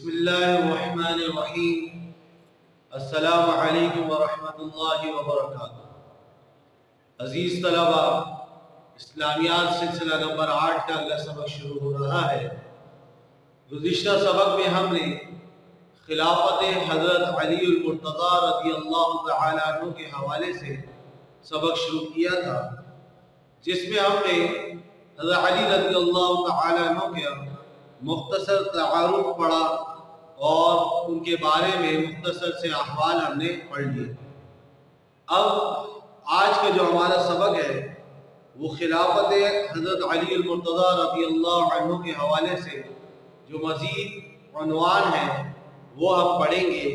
بسم اللہ الرحمن الرحیم۔ السلام علیکم ورحمۃ اللہ وبرکاتہ۔ عزیز طلبہ، اسلامیات سلسلہ نمبر 8 کا اگلا سبق شروع ہو رہا ہے۔ گزشتہ سبق میں ہم نے خلافت حضرت علی المرتضی رضی اللہ تعالیٰ عنہ کے حوالے سے سبق شروع کیا تھا، جس میں ہم نے حضرت علی رضی اللہ تعالیٰ عنہ کے مختصر تعارف پڑھا اور ان کے بارے میں مختصر سے احوال ہم نے پڑھ لیے۔ اب آج کا جو ہمارا سبق ہے وہ خلافت حضرت علی المرتضی رضی اللہ عنہ کے حوالے سے جو مزید عنوان ہے وہ ہم پڑھیں گے۔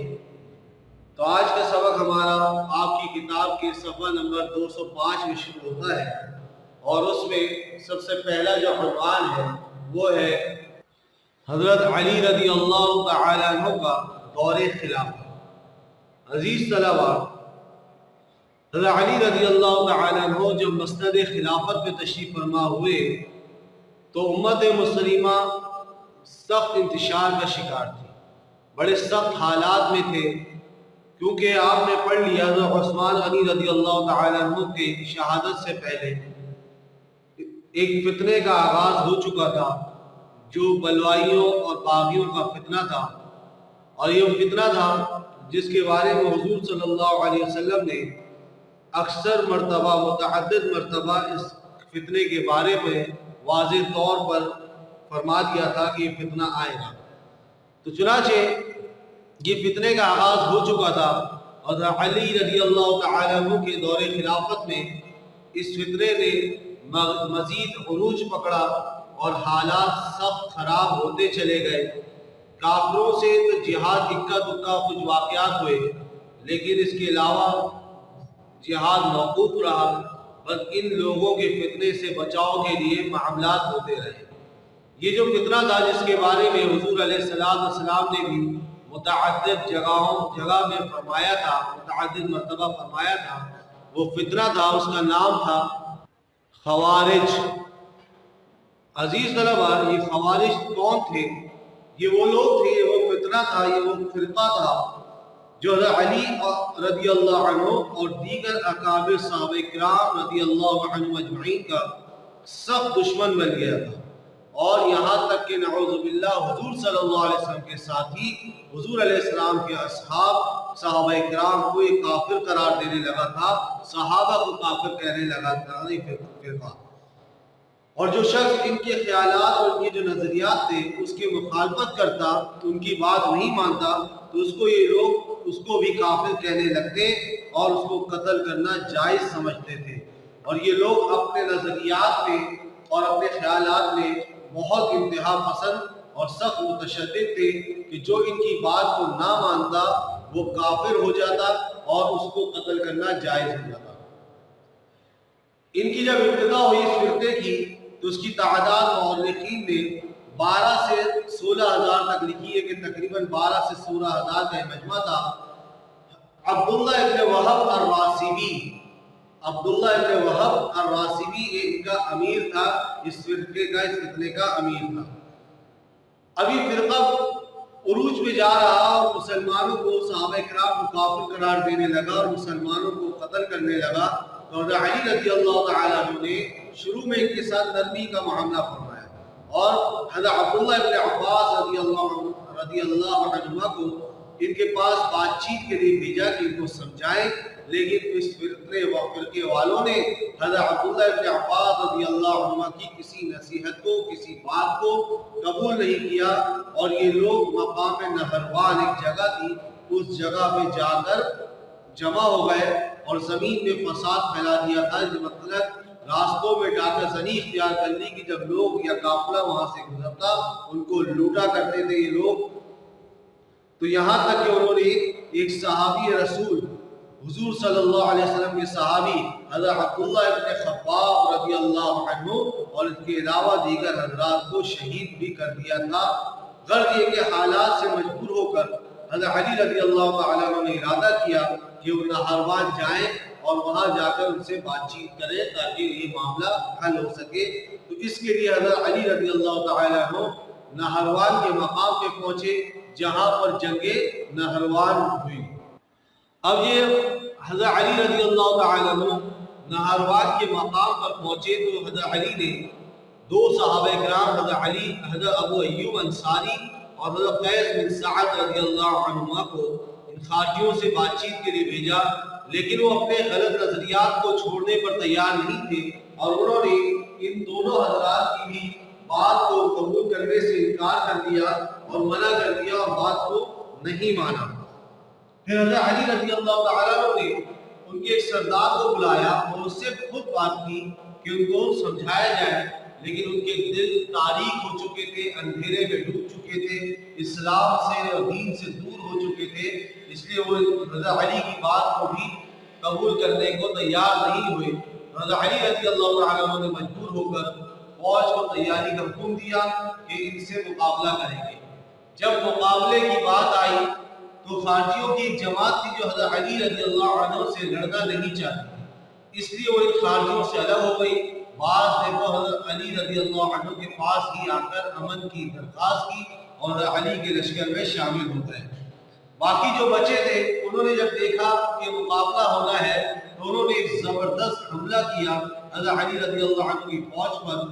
تو آج کا سبق ہمارا آپ کی کتاب کے صفحہ نمبر 205 میں شروع ہوتا ہے، اور اس میں سب سے پہلا جو عنوان ہے وہ ہے حضرت علی رضی اللہ تعالیٰ عنہ کا دور خلافت۔ عزیز طلبہ، حضرت علی رضی اللہ تعالیٰ عنہ جب مسند خلافت میں تشریف فرما ہوئے تو امت مسلمہ سخت انتشار کا شکار تھی، بڑے سخت حالات میں تھے، کیونکہ آپ نے پڑھ لیا حضرت عثمان غنی رضی اللہ تعالیٰ عنہ کی شہادت سے پہلے ایک فتنے کا آغاز ہو چکا تھا، جو بلوائیوں اور باغیوں کا فتنہ تھا، اور یہ فتنہ تھا جس کے بارے میں حضور صلی اللہ علیہ وسلم نے اکثر مرتبہ متعدد مرتبہ اس فتنے کے بارے میں واضح طور پر فرما دیا تھا کہ یہ فتنہ آئے گا۔ تو چنانچہ یہ فتنے کا آغاز ہو چکا تھا، اور علی رضی اللہ تعالیٰ عنہ کے دور خلافت میں اس فتنے نے مزید عروج پکڑا اور حالات سخت خراب ہوتے چلے گئے۔ کافروں سے تو جہاد اکا دکا کچھ واقعات ہوئے، لیکن اس کے علاوہ جہاد موقوف رہا، بس ان لوگوں کے فتنے سے بچاؤ کے لیے معاملات ہوتے رہے۔ یہ جو فتنہ تھا جس کے بارے میں حضور علیہ السلام نے بھی متعدد جگہ میں فرمایا تھا، متعدد مرتبہ فرمایا تھا، وہ فتنہ تھا، اس کا نام تھا خوارج۔ عزیز طلبہ، یہ خوارج کون تھے؟ یہ وہ لوگ تھے، یہ وہ فتنہ تھا، یہ وہ فرقہ تھا جو حضرت علی رضی اللہ عنہ اور دیگر اکابر صحابہ کرام رضی اللہ عنہ اجمعین کا سخت دشمن بن گیا تھا، اور یہاں تک کہ نعوذ باللہ حضور صلی اللہ علیہ وسلم کے ساتھی حضور علیہ السلام کے اصحاب صحابہ کرام کو ایک کافر قرار دینے لگا تھا، صحابہ کو کافر کہنے لگا تھا یہ فرقہ۔ اور جو شخص ان کے خیالات اور ان کے جو نظریات تھے اس کی مخالفت کرتا، ان کی بات نہیں مانتا، تو اس کو یہ لوگ اس کو بھی کافر کہنے لگتے اور اس کو قتل کرنا جائز سمجھتے تھے۔ اور یہ لوگ اپنے نظریات میں اور اپنے خیالات میں بہت انتہا پسند اور سخت متشدد تھے کہ جو ان کی بات کو نہ مانتا وہ کافر ہو جاتا اور اس کو قتل کرنا جائز ہو جاتا۔ ان کی جب ابتدا ہوئی اس فرقے کی تو اس کی تعداد مورخین نے 12 سے 16,000 تک لکھی ہے کہ تقریباً 12 سے 16,000 کا مجمع تھا۔ عبداللہ ابن وہب الراسبی ان کا امیر تھا، اس فرقے کا، اس فتنے کا امیر تھا۔ ابھی فرقہ عروج میں جا رہا اور مسلمانوں کو، صحابہ کرام کو کافر قرار دینے لگا اور مسلمانوں کو قتل کرنے لگا، تو حضرت علی رضی اللہ تعالیٰ عنہ نے شروع میں ان کے ساتھ نرمی کا معاملہ فرمایا، اور حضرت عبداللہ ابن عباس رضی اللہ عنہما کو ان کے پاس بات چیت کے لیے بھیجا کہ ان کو سمجھائیں، لیکن اس فرقے والوں نے حضرت عبداللہ ابن عباس رضی اللہ عنہما کی کسی نصیحت کو، کسی بات کو قبول نہیں کیا، اور یہ لوگ مقام نہروان ایک جگہ تھی، اس جگہ پہ جا کر جمع ہو گئے اور زمین میں فساد پھیلا دیا تھا۔ مطلب راستوں میں ڈاکہ زنی اختیار کر لی کہ جب لوگ یا قافلہ وہاں سے گزرتا ان کو لوٹا کرتے تھے یہ لوگ۔ تو یہاں تک کہ انہوں نے ایک صحابی رسول حضور صلی اللہ علیہ وسلم کے صحابی حضرت عبداللہ ابن خباب رضی اللہ عنہ اور اس کے علاوہ دیگر حضرات کو شہید بھی کر دیا تھا۔ غرض یہ کہ حالات سے مجبور ہو کر حضرت علی رضی اللہ تعالیٰ عنہ نے ارادہ کیا کہ وہ نہروان جائیں اور وہاں جا کر ان سے بات چیت کریں تاکہ یہ معاملہ حل ہو سکے۔ تو اس کے لیے حضرت علی رضی اللہ تعالیٰ عنہ نہروان کے مقام پہ پہنچے جہاں پر جنگ نہروان ہوئی۔ اب یہ حضرت علی رضی اللہ تعالیٰ عنہ نہروان کے مقام پر پہنچے تو حضرت علی نے دو صحابہ کرام حضرت ابو ایوب انصاری اور حضرت قیس بن سعد رضی اللہ عنہما کو ان خارجیوں سے بات چیت کے لیے بھیجا، لیکن وہ اپنے غلط نظریات کو چھوڑنے پر تیار نہیں تھے اور انہوں نے ان دونوں حضرات کی بھی بات کو قبول کرنے سے انکار کر دیا اور منع کر دیا اور بات کو نہیں مانا۔ پھر حضرت علی رضی اللہ تعالیٰ عنہ نے ان کے ایک سردار کو بلایا اور اس سے خود بات کی کہ ان کو سمجھایا جائے، لیکن ان کے دل تاریک ہو چکے تھے، اندھیرے میں ڈوب چکے تھے، اسلام سے اور دین سے دور ہو چکے تھے، اس لیے وہ حضرت علی کی بات کو بھی قبول کرنے کو تیار نہیں ہوئے۔ حضرت علی رضی اللہ تعالیٰ عنہ نے مجبور ہو کر فوج کو تیاری کا حکم دیا کہ ان سے مقابلہ کریں گے۔ جب مقابلے کی بات آئی تو خارجیوں کی ایک جماعت تھی جو حضرت علی رضی اللہ عنہ سے لڑنا نہیں چاہتی، اس لیے وہ ان خارجیوں سے الگ ہو گئی۔ بعض نے وہ حضرت علی رضی اللہ عنہ کے پاس ہی آ کر امن کی درخواست کی اور حضرت علی کے لشکر میں شامل ہو گئے۔ باقی جو بچے تھے انہوں نے جب دیکھا کہ مقابلہ ہونا ہے تو انہوں نے ایک زبردست حملہ کیا حضرت علی رضی اللہ عنہ کی فوج پر،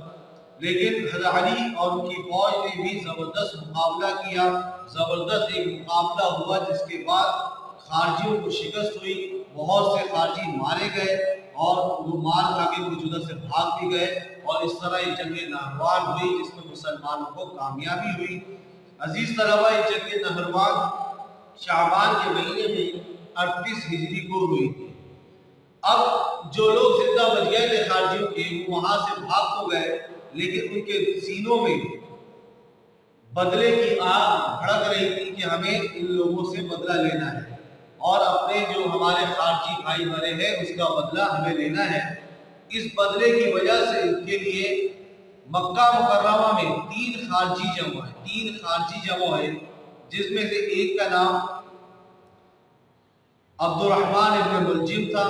لیکن حضرت علی اور ان کی فوج نے بھی زبردست مقابلہ کیا۔ زبردست ایک مقابلہ ہوا جس کے بعد خارجیوں کو شکست ہوئی، بہت سے خارجی مارے گئے اور وہ مار کھا کے کچھ ادھر سے بھاگ بھی گئے، اور اس طرح یہ جنگ نہروان ہوئی جس میں مسلمانوں کو کامیابی ہوئی۔ عزیز طلبہ، یہ جنگ نہروان شعبان کے مہینے میں 38 ہجری کو ہوئی تھی۔ اب جو لوگ زندہ بچ گئے تھے خارجیوں کے، وہ وہاں سے بھاگ تو گئے، لیکن ان کے سینوں میں بدلے کی آگ بھڑک رہی تھی کہ ہمیں ان لوگوں سے بدلہ لینا ہے اور اپنے جو ہمارے خارجی بھائی مرے ہیں اس کا بدلہ ہمیں لینا ہے۔ اس بدلے کی وجہ سے ان کے لیے مکہ مکرمہ میں 3 خارجی جمع ہوئے، جس میں سے ایک کا نام عبد الرحمن ابن ملجم تھا،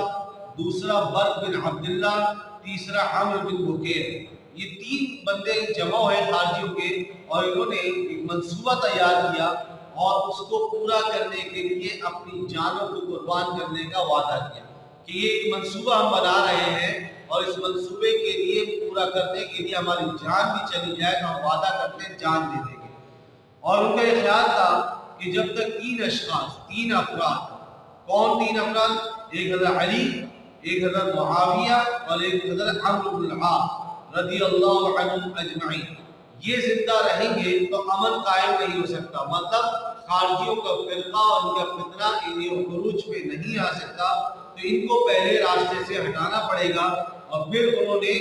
دوسرا برق بن عبداللہ، تیسرا عمرو بن بکیر۔ یہ 3 بندے جمع ہوئے خارجیوں کے، اور انہوں نے ایک منصوبہ تیار کیا اور اس کو پورا کرنے کے لیے اپنی جانوں کو قربان کرنے کا وعدہ کیا کہ یہ ایک منصوبہ ہم بنا رہے ہیں اور اس منصوبے کے لیے پورا کرنے کے لیے ہماری جان بھی چلی جائے تو ہم وعدہ کرتے ہیں جان دے دیں گے۔ اور ان کا یہ خیال تھا کہ جب تک 3 افراد، کون 3 افراد؟ ایک حضرت علی، ایک حضرت معاویہ اور ایک حضرت عمرو بن العاص رضی اللہ عنہم اجمعین، یہ زندہ رہیں گے تو امن قائم نہیں ہو سکتا، مطلب خارجیوں کا فرقہ اور ان کا فتنہ انہیں عروج پہ نہیں آ سکتا، تو ان کو پہلے راستے سے ہٹانا پڑے گا۔ اور پھر انہوں نے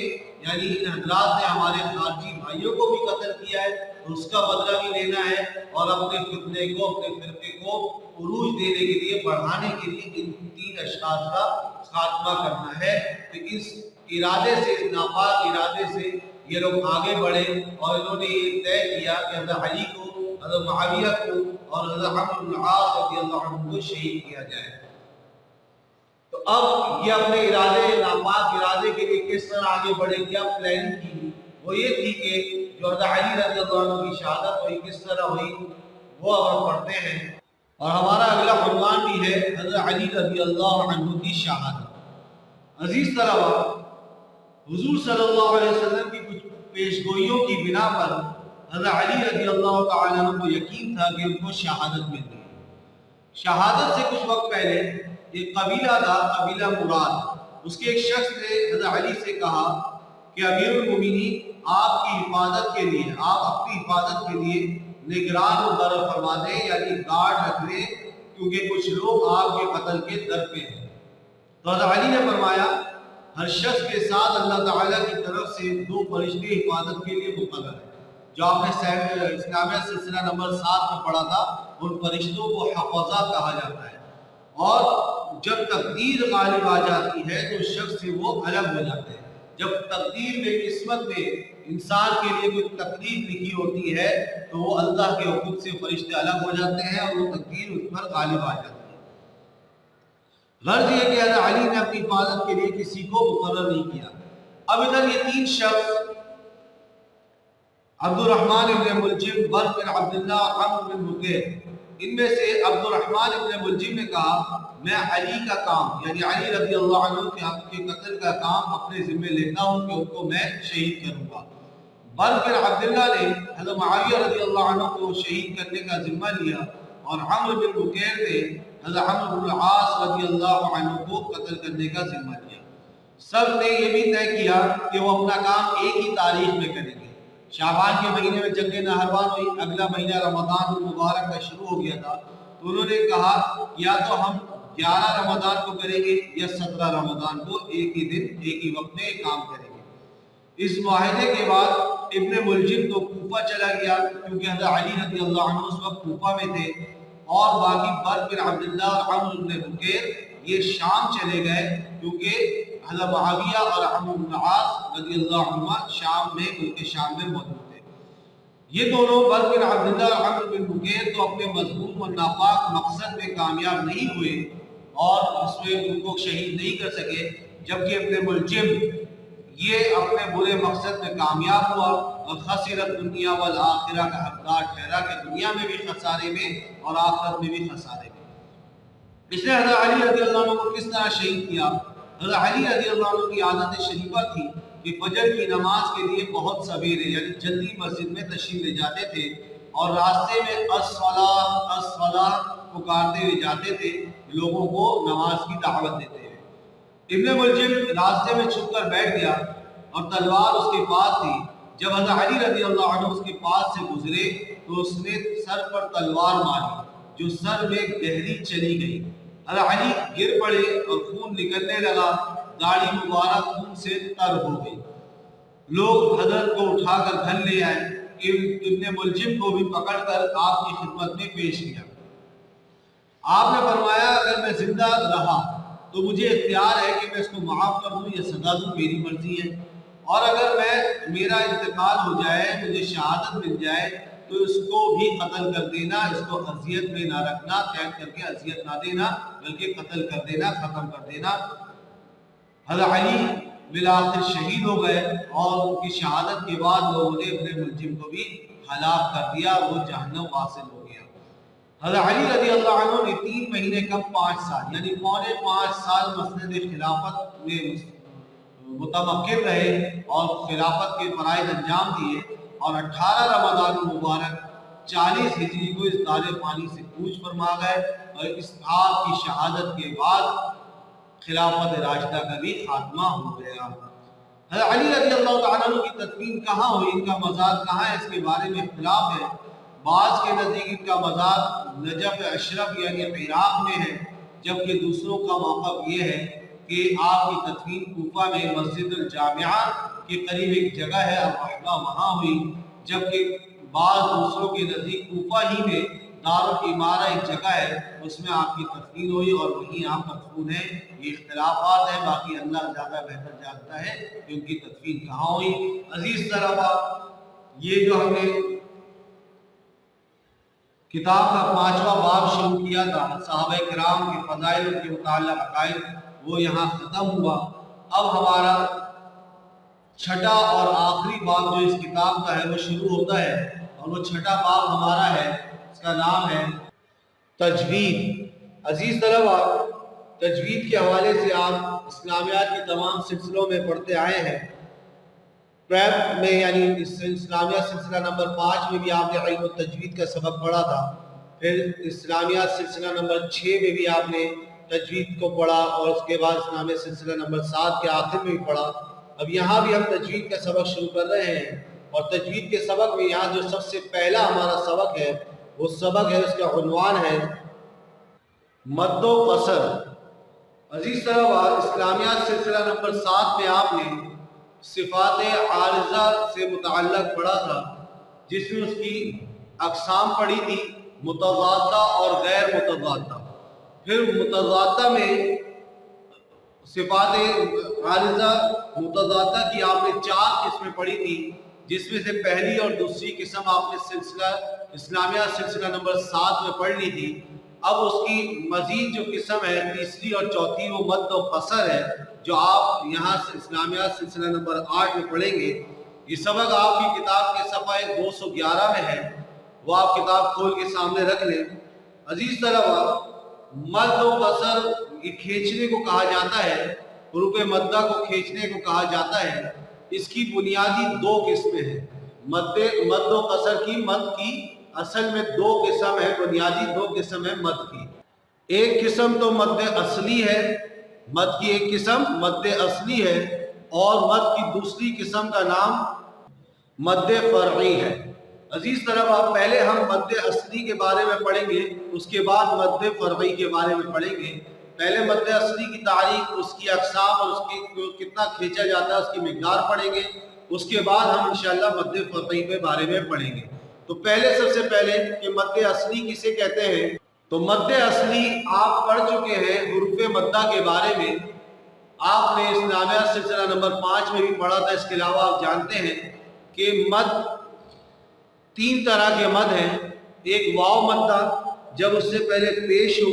یعنی ان حضرات نے ہمارے خارجی بھائیوں کو بھی قتل کیا ہے تو اس کا بدلہ بھی لینا ہے اور اپنے فتنے کو، اپنے فرقے کو عروج دینے کے لیے، بڑھانے کے لیے ان 3 اشخاص کا خاتمہ کرنا ہے۔ تو اس ارادے سے، اس ناپاک ارادے سے یہ لوگ آگے بڑھے اور انہوں نے یہ طے کیا کہ حضرت علی کو، حضرت معاویہ کو اور حضرت عمرو بن العاص رضی اللہ عنہ کو شہید کیا جائے۔ تو اب یہ اپنے ارادے، ناپاک ارادے کے لیے کس طرح آگے بڑھے، کیا پلاننگ کی؟ وہ یہ تھی کہ جو حضرت علی رضی اللہ عنہ کی شہادت ہوئی کس طرح ہوئی وہ اب ہم پڑھتے ہیں، اور ہمارا اگلا عنوان بھی ہے حضرت علی رضی اللہ عنہ کی شہادت۔ عزیز طلبہ، حضور صلی اللہ علیہ وسلم کی کچھ پیشگوئیوں کی بنا پر حضرت علی رضی اللہ تعالیٰ عنہ کو یقین تھا کہ ان کو شہادت مل گئی۔ شہادت سے کچھ وقت پہلے ایک قبیلہ تھا، قبیلہ مراد، اس کے ایک شخص نے حضرت علی سے کہا کہ امیر المومنین، آپ کی حفاظت کے لیے، آپ اپنی حفاظت کے لیے نگران مقرر فرما دیں، یعنی گارڈ رکھ لیں، کیونکہ کچھ لوگ آپ کے قتل کے در پہ ہیں۔ تو حضرت علی نے فرمایا ہر شخص کے ساتھ اللہ تعالیٰ کی طرف سے 2 فرشتے حفاظت کے لیے مقرر ہیں، جو آپ نے اسلامیہ سلسلہ نمبر 7 میں پڑھا تھا، ان فرشتوں کو حفظہ کہا جاتا ہے، اور جب تقدیر غالب آ جاتی ہے تو اس شخص سے وہ الگ ہو جاتے ہیں۔ جب تقدیر میں، قسمت میں انسان کے لیے کوئی تکلیف لکھی ہوتی ہے تو وہ اللہ کے حکم سے فرشتے الگ ہو جاتے ہیں اور وہ تقدیر اس پر غالب آ جاتی ہے۔ غرض یہ کہ حضرت علی نے اپنی حفاظت کے لیے کسی کو مقرر نہیں کیا۔ اب ادھر یہ 3 شخص عبد الرحمن ابن ملجم، برق بن عبداللہ، عمرو بن بکیر، ان میں سے عبد الرحمن ابن ملجم نے کہا میں علی کا کام یعنی علی رضی اللہ عنہ کے قتل کا کام اپنے ذمہ لیتا ہوں کہ ان کو میں شہید کروں گا۔ برق بن عبداللہ نے حضرت معاویہ رضی اللہ عنہ کو شہید کرنے کا ذمہ لیا، اور عمرو بن بکیر نے حضرت عمرو بن العاص رضی اللہ عنہ کو قتل کرنے کا ذمہ لیا۔ سب نے یہ بھی طے کیا کہ وہ اپنا کام ایک ہی تاریخ میں کریں گے۔ شعبان کے مہینے میں جنگ نہروان ہوئی، اگلا مہینہ رمضان المبارک کا شروع ہو گیا تھا، تو انہوں نے کہا یا تو ہم 11 رمضان کو کریں گے یا 17 رمضان کو، ایک ہی دن ایک ہی وقت میں کام کریں گے۔ اس معاہدے کے بعد ابن ملجم تو کوفہ چلا گیا، کیونکہ حضرت علی رضی اللہ عنہ اس وقت کوفہ میں تھے، اور باقی برق بن عبداللہ اور عمرو بن بکیر یہ شام چلے گئے، کیونکہ حضرت معاویہ اور عمرو بن العاص رضی اللہ عنہ شام میں موجود تھے۔ یہ دونوں برق بن عبداللہ اور عمرو بن بکیر تو اپنے مذموم اور ناپاک مقصد میں کامیاب نہیں ہوئے اور اس میں ان کو شہید نہیں کر سکے، جبکہ ابن ملجم یہ اپنے برے مقصد میں کامیاب ہوا اور خسرت دنیا والآخرہ کا حقدار ٹھہرا، کہ دنیا میں بھی خسارے میں اور آخرت میں بھی خسارے میں۔ اس نے حضرت علی رضی اللہ عنہ کو کس طرح شہید کیا؟ حضرت علی رضی اللہ عنہ کی عادت شریفہ تھی کہ فجر کی نماز کے لیے بہت سویرے یعنی جلدی مسجد میں تشریف لے جاتے تھے، اور راستے میں الصلاۃ الصلاۃ پکارتے ہوئے جاتے تھے، لوگوں کو نماز کی دعوت دیتے ہوئے۔ ابن ملجم راستے میں چھپ کر بیٹھ گیا اور تلوار اس کے پاس تھی۔ جب حضرت علی رضی اللہ عنہ اس کے پاس سے گزرے تو اس نے سر پر تلوار ماری، جو سر میں گہری چلی گئی۔ حضرت علی گر پڑے اور خون نکلنے لگا، داڑھی مبارک خون سے تر ہو گئی۔ لوگ حضرت کو اٹھا کر گھر لے آئے، ابن ملجم کو بھی پکڑ کر آپ کی خدمت میں پیش کیا۔ آپ نے فرمایا اگر میں زندہ رہا تو مجھے اختیار ہے کہ میں اس کو معاف کر دوں یا سزا دوں، میری مرضی ہے، اور اگر میرا انتقال ہو جائے، مجھے شہادت مل جائے تو اس کو بھی قتل کر دینا، اس کو اذیت میں نہ رکھنا، قید کر کے اذیت نہ دینا، بلکہ قتل کر دینا، ختم کر دینا۔ حضرت علی بالآخر شہید ہو گئے، اور ان کی شہادت کے بعد لوگوں نے ابن ملجم کو بھی ہلاک کر دیا، وہ جہنم واصل ہو گیا۔ حضرت علی رضی اللہ عنہ نے 3 مہینے کم 5 سال یعنی پونے 5 سال مسند خلافت میں متمکن رہے اور خلافت کے فرائض انجام دیے، اور 18 رمضان المبارک 40 ہجری کو اس دار فانی سے کوچ فرما گئے، اور اس آپ کی شہادت کے بعد خلافت راشدہ کا بھی خاتمہ ہو گیا۔ حضرت علی رضی اللہ تعالیٰ عنہ کی تدفین کہاں ہوئی، ان کا مزار کہاں ہے، اس کے بارے میں اختلاف ہے۔ بعض کے نزدیک ان کا مزار نجف اشرف یعنی عراق میں ہے، جبکہ دوسروں کا موقف یہ ہے کہ آپ کی تدفین کوفہ میں مسجد الجامعہ کے قریب ایک جگہ ہے الرحبہ، وہاں ہوئی، جبکہ بعض دوسروں کے نزدیک کوفہ ہی میں دارالامارہ ایک جگہ ہے، اس میں آپ کی تدفین ہوئی اور وہیں آپ مدفون ہیں۔ یہ اختلافات ہیں، باقی اللہ زیادہ بہتر جانتا ہے کہ ان کی تدفین کہاں ہوئی۔ عزیز طلبہ، یہ جو ہم نے کتاب کا 5واں باب شروع کیا تھا، صحابہ کرام کے فضائل کے متعلق عقائد، وہ یہاں ختم ہوا۔ اب ہمارا 6واں اور آخری باب جو اس کتاب کا ہے وہ شروع ہوتا ہے، اور وہ 6واں باب ہمارا ہے، اس کا نام ہے تجوید۔ عزیز طلبہ، تجوید کے حوالے سے آپ اسلامیات کے تمام سلسلوں میں پڑھتے آئے ہیں۔ پریپ میں یعنی اسلامیہ سلسلہ نمبر 5 میں بھی آپ نے علم التجوید کا سبق پڑھا تھا، پھر اسلامیہ سلسلہ نمبر 6 میں بھی آپ نے تجوید کو پڑھا، اور اس کے بعد اسلامیہ سلسلہ نمبر 7 کے آخر میں بھی پڑھا۔ اب یہاں بھی ہم تجوید کا سبق شروع کر رہے ہیں، اور تجوید کے سبق میں یہاں جو سب سے پہلا ہمارا سبق ہے وہ سبق ہے، اس کا عنوان ہے مد و قصر۔ عزیز طلبہ، اسلامیات سلسلہ نمبر 7 میں آپ نے صفات عارضہ سے متعلق پڑھا تھا، جس میں اس کی اقسام پڑھی تھی، متضادہ اور غیر متضادہ۔ پھر متضادہ میں صفات عارضہ متضادہ کی آپ نے 4 قسمیں پڑھی تھی، جس میں سے پہلی اور دوسری قسم آپ نے سلسلہ اسلامیہ سلسلہ نمبر 7 میں پڑھ لی تھی۔ اب اس کی مزید جو قسم ہے، تیسری اور چوتھی، وہ مد و قصر ہے، جو آپ یہاں سے اسلامیہ سلسلہ نمبر 8 میں پڑھیں گے۔ یہ سبق آپ کی کتاب کے صفحہ 211 میں ہے، وہ آپ کتاب کھول کے سامنے رکھ لیں۔ عزیز طلبہ، مد و قصر کھینچنے کو کہا جاتا ہے، حروف مدہ کو کھینچنے کو کہا جاتا ہے۔ اس کی بنیادی دو قسمیں ہیں۔ مد و قصر کی، مد کی اصل میں دو قسم ہے، بنیادی دو قسم ہے مد کی۔ ایک قسم تو مد اصلی ہے، مد کی ایک قسم مد اصلی ہے، اور مد کی دوسری قسم کا نام مد فرعی ہے۔ عزیز طلبہ، پہلے ہم مد اصلی کے بارے میں پڑھیں گے، اس کے بعد مد فرعی کے بارے میں پڑھیں گے۔ پہلے مد اصلی کی تعریف، اس کی اقسام اور اس کی کتنا کھینچا جاتا ہے اس کی مقدار پڑھیں گے، اس کے بعد ہم انشاءاللہ مد فرعی کے بارے میں پڑھیں گے۔ تو پہلے سب سے پہلے کہ مد اصلی کسے کہتے ہیں، تو مد اصلی آپ پڑھ چکے ہیں حروف مدہ کے بارے میں، آپ نے اسلامیات سلسلہ نمبر 5 میں بھی پڑھا تھا۔ اس کے علاوہ آپ جانتے ہیں کہ مد تین طرح کے مد ہیں، ایک واو مدہ جب اس سے پہلے پیش ہو،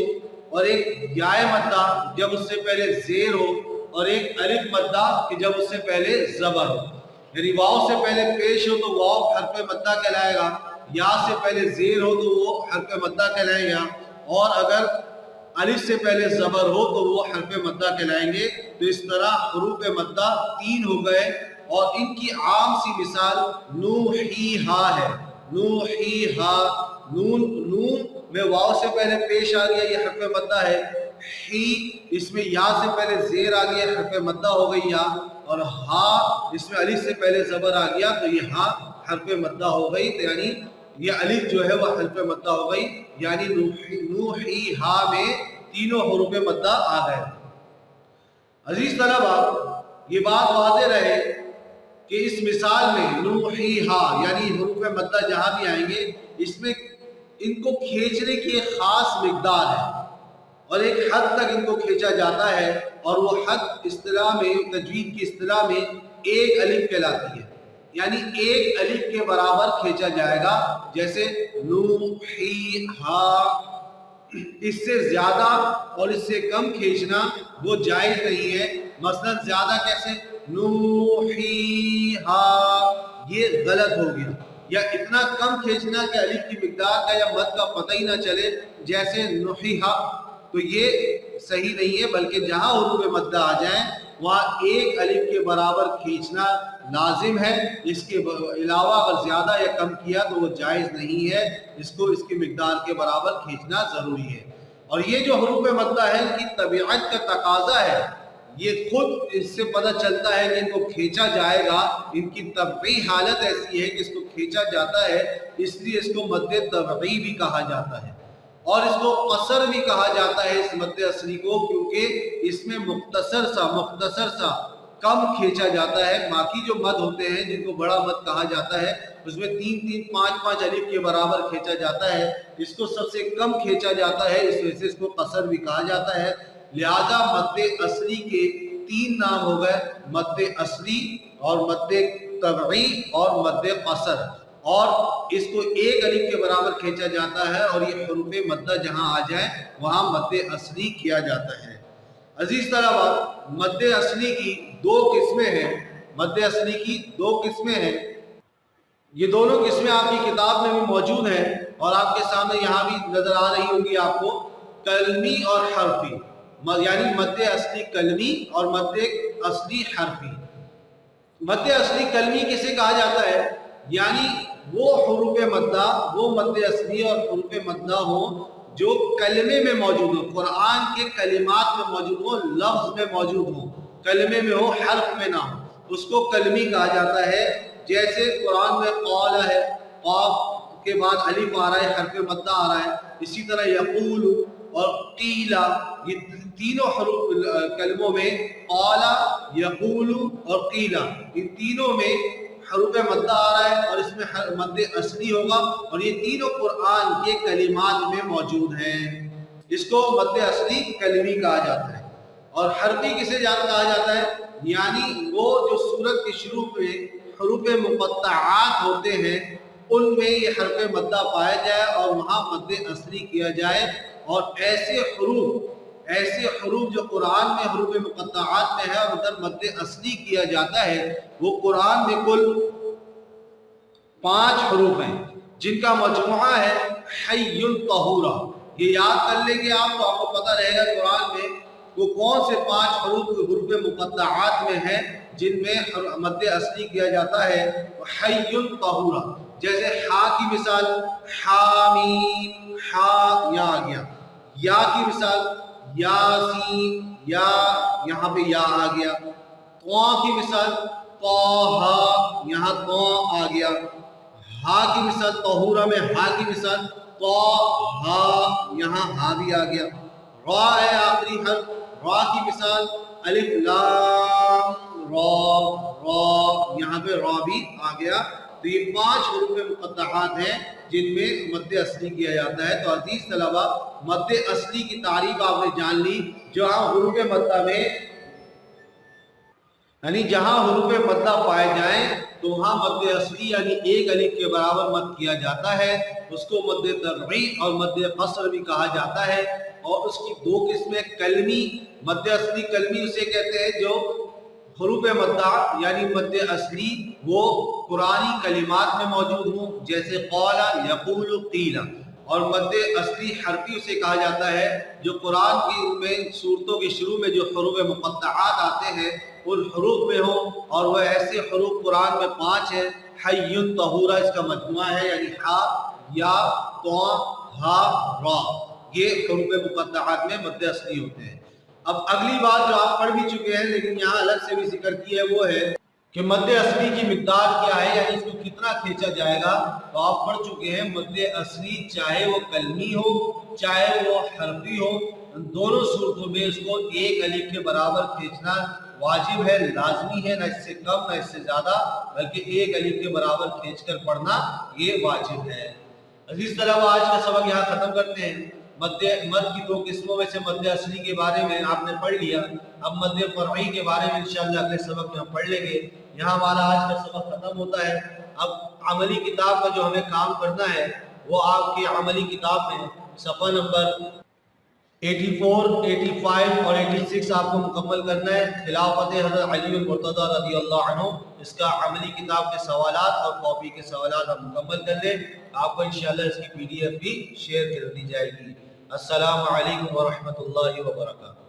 اور ایک یائے مدہ جب اس سے پہلے زیر ہو، اور ایک الف مدہ کہ جب اس سے پہلے زبر ہو۔ یعنی واو سے پہلے پیش ہو تو واو حرف مدہ کہلائے گا، یا سے پہلے زیر ہو تو وہ حرف مدہ کہلائے گا، اور اگر الف سے پہلے زبر ہو تو وہ حرف مدہ کہلائیں گے۔ تو اس طرح حروف مدہ تین ہو گئے، اور ان کی عام سی مثال نوحیہا ہے۔ نوحیہا، نون میں واو سے پہلے پیش آ گیا، یہ حرف مدہ ہے۔ ہی، اس میں یا سے پہلے زیر آ گیا، حرف مدہ ہو گئی یا، اور ہا اس میں الف سے پہلے زبر آ گیا تو یہ ہا حرف مدہ ہو گئی، تو یعنی یہ الف جو ہے وہ حرف مدہ ہو گئی، یعنی نوحیہا میں تینوں حروف مدہ آ گئے۔ عزیز طلبہ، یہ بات واضح رہے کہ اس مثال میں نوحیہا یعنی حروف مدہ جہاں بھی آئیں گے، اس میں ان کو کھینچنے کی ایک خاص مقدار ہے، اور ایک حد تک ان کو کھینچا جاتا ہے، اور وہ حد اصطلاح میں، تجوید کی اصطلاح میں ایک الف کہلاتی ہے۔ یعنی ایک الف کے برابر کھینچا جائے گا، جیسے نوحیہا۔ اس سے زیادہ اور اس سے کم کھینچنا وہ جائز نہیں ہے۔ مثلا زیادہ کیسے، نوحیہا، یہ غلط ہو گیا۔ یا اتنا کم کھینچنا کہ الف کی مقدار کا یا مد کا پتہ ہی نہ چلے، جیسے نوحیہا، تو یہ صحیح نہیں ہے، بلکہ جہاں حروف مدہ آ جائیں وہاں ایک الف کے برابر کھینچنا لازم ہے۔ اس کے علاوہ اگر زیادہ یا کم کیا تو وہ جائز نہیں ہے، اس کو اس کی مقدار کے برابر کھینچنا ضروری ہے۔ اور یہ جو حروف مدہ ہے ان کی طبیعت کا تقاضا ہے، یہ خود اس سے پتہ چلتا ہے کہ ان کو کھینچا جائے گا، ان کی طبعی حالت ایسی ہے کہ اس کو کھینچا جاتا ہے، اس لیے اس کو مد طبعی بھی کہا جاتا ہے، اور اس کو قصر بھی کہا جاتا ہے اس مد اصلی کو، کیونکہ اس میں مختصر سا کم کھینچا جاتا ہے۔ باقی جو مد ہوتے ہیں جن کو بڑا مد کہا جاتا ہے، اس میں 3 5 الف کے برابر کھینچا جاتا ہے، اس کو سب سے کم کھینچا جاتا ہے، اس وجہ سے اس کو قصر بھی کہا جاتا ہے۔ لہذا مد اصلی کے 3 نام ہو گئے، مد اصلی اور مد طبعی اور مد قصر، اور اس کو ایک الف کے برابر کھینچا جاتا ہے، اور یہ حروف مدہ جہاں آ جائیں وہاں مد اصلی کیا جاتا ہے۔ عزیز طلبہ، مد اصلی کی 2 قسمیں ہیں، مد اصلی کی 2 قسمیں ہیں۔ یہ دونوں قسمیں آپ کی کتاب میں بھی موجود ہیں، اور آپ کے سامنے یہاں بھی نظر آ رہی ہوں گی آپ کو، کلمی اور حرفی، یعنی مد اصلی کلمی اور مد اصلی حرفی۔ مد اصلی کلمی کسے کہا جاتا ہے، یعنی وہ حروف مدہ، وہ مد اصلی اور حروف مدہ ہوں جو کلمے میں موجود ہوں، قرآن کے کلمات میں موجود ہوں، لفظ میں موجود ہوں، کلمے میں ہو، حرف میں نہ ہو، اس کو کلمی کہا جاتا ہے۔ جیسے قرآن میں قول ہے، قاف کے بعد الف آ رہا ہے، حرف مدہ آ رہا ہے۔ اسی طرح یقول اور قیلا، یہ تینوں حروف کلموں میں، قال، یقول اور قیلا، ان تینوں میں حروف مدہ آ رہا ہے، اور اس میں مد اصلی ہوگا، اور یہ تینوں قرآن کے کلمات میں موجود ہیں۔ اس کو مد اصلی کلمی کہا جاتا ہے۔ اور حرفی کسے کہا جاتا ہے، یعنی وہ جو سورت کے شروع میں حروف مقطعات ہوتے ہیں ان میں یہ حرف مدہ پایا جائے اور وہاں مد اصلی کیا جائے، اور ایسے حروف جو قرآن میں حروف مقطعات میں ہے اور ادھر مد اصلی کیا جاتا ہے، وہ قرآن میں کل 5 حروف ہیں جن کا مجموعہ ہے حی طہورا. یہ یاد کر لیں گے آپ تو آپ کو پتہ رہے گا قرآن میں وہ کون سے 5 حروف مقطعات میں ہیں جن میں مد اصلی کیا جاتا ہے. حی طہورا. جیسے ہا کی مثال حامیم ہا یہاں آ گیا. یا کی مثال یاسین یا یہاں پہ یا آ گیا. طا کی مثال طہ یہاں طا آ گیا. ہا کی مثال طہورا میں ہا کی مثال طہ یہاں ہا بھی آ گیا. را ہے آخری حرف. را کی مثال الف لام را یہاں پہ را بھی آ گیا. تو یہ 5 حروف مقطعات ہیں جن میں مد اصلی کیا جاتا ہے. تو عزیز طلبہ مد اصلی کی تعریف آپ نے جان لی. جہاں حروف مدہ میں یعنی جہاں حروف مدہ پائے جائیں تو وہاں مد اصلی یعنی ایک الف کے برابر مد کیا جاتا ہے. اس کو مد ترقی اور مد قصر بھی کہا جاتا ہے. اور اس کی 2 قسمیں کلمی مد اصلی کلمی اسے کہتے ہیں جو حروف مدہ یعنی مد اصلی وہ قرآنی کلمات میں موجود ہوں جیسے قال یقول قیل. اور مد اصلی حرفی اسے کہا جاتا ہے جو قرآن کی میں سورتوں کے شروع میں جو حروف مقطعات آتے ہیں ان حروف میں ہوں. اور وہ ایسے حروف قرآن میں 5 ہیں. حی طہورا اس کا مجموعہ ہے یعنی ہا یا طا ہا را. یہ حروف مقطعات میں مد اصلی ہوتے ہیں. اب اگلی بات جو آپ پڑھ بھی چکے ہیں لیکن یہاں الگ سے بھی ذکر کی ہے وہ ہے کہ مد اصلی کی مقدار کیا ہے یعنی اس کو کتنا کھینچا جائے گا. تو آپ پڑھ چکے ہیں مد اصلی چاہے وہ کلمی ہو چاہے وہ حرفی ہو دونوں صورتوں میں اس کو ایک الف کے برابر کھینچنا واجب ہے, لازمی ہے. نہ اس سے کم نہ اس سے زیادہ بلکہ ایک الف کے برابر کھینچ کر پڑھنا یہ واجب ہے. عزیز طلبہ آج کا سبق یہاں ختم کرتے ہیں. مد کی 2 قسموں میں سے مد اصلی کے بارے میں آپ نے پڑھ لیا. اب مد فرعی کے بارے میں انشاءاللہ اگلے سبق میں ہم پڑھ لیں گے. یہاں ہمارا آج کا سبق ختم ہوتا ہے. اب عملی کتاب کا جو ہمیں کام کرنا ہے وہ آپ کی عملی کتاب میں صفحہ نمبر 84, 85 اور 86 آپ کو مکمل کرنا ہے. خلافت حضرت علی المرتضی رضی اللہ عنہ اس کا عملی کتاب کے سوالات اور کاپی کے سوالات ہم مکمل کر لیں. آپ کو انشاءاللہ اس کی PDF بھی شیئر کر دی جائے گی. السلام علیکم ورحمۃ اللہ وبرکاتہ.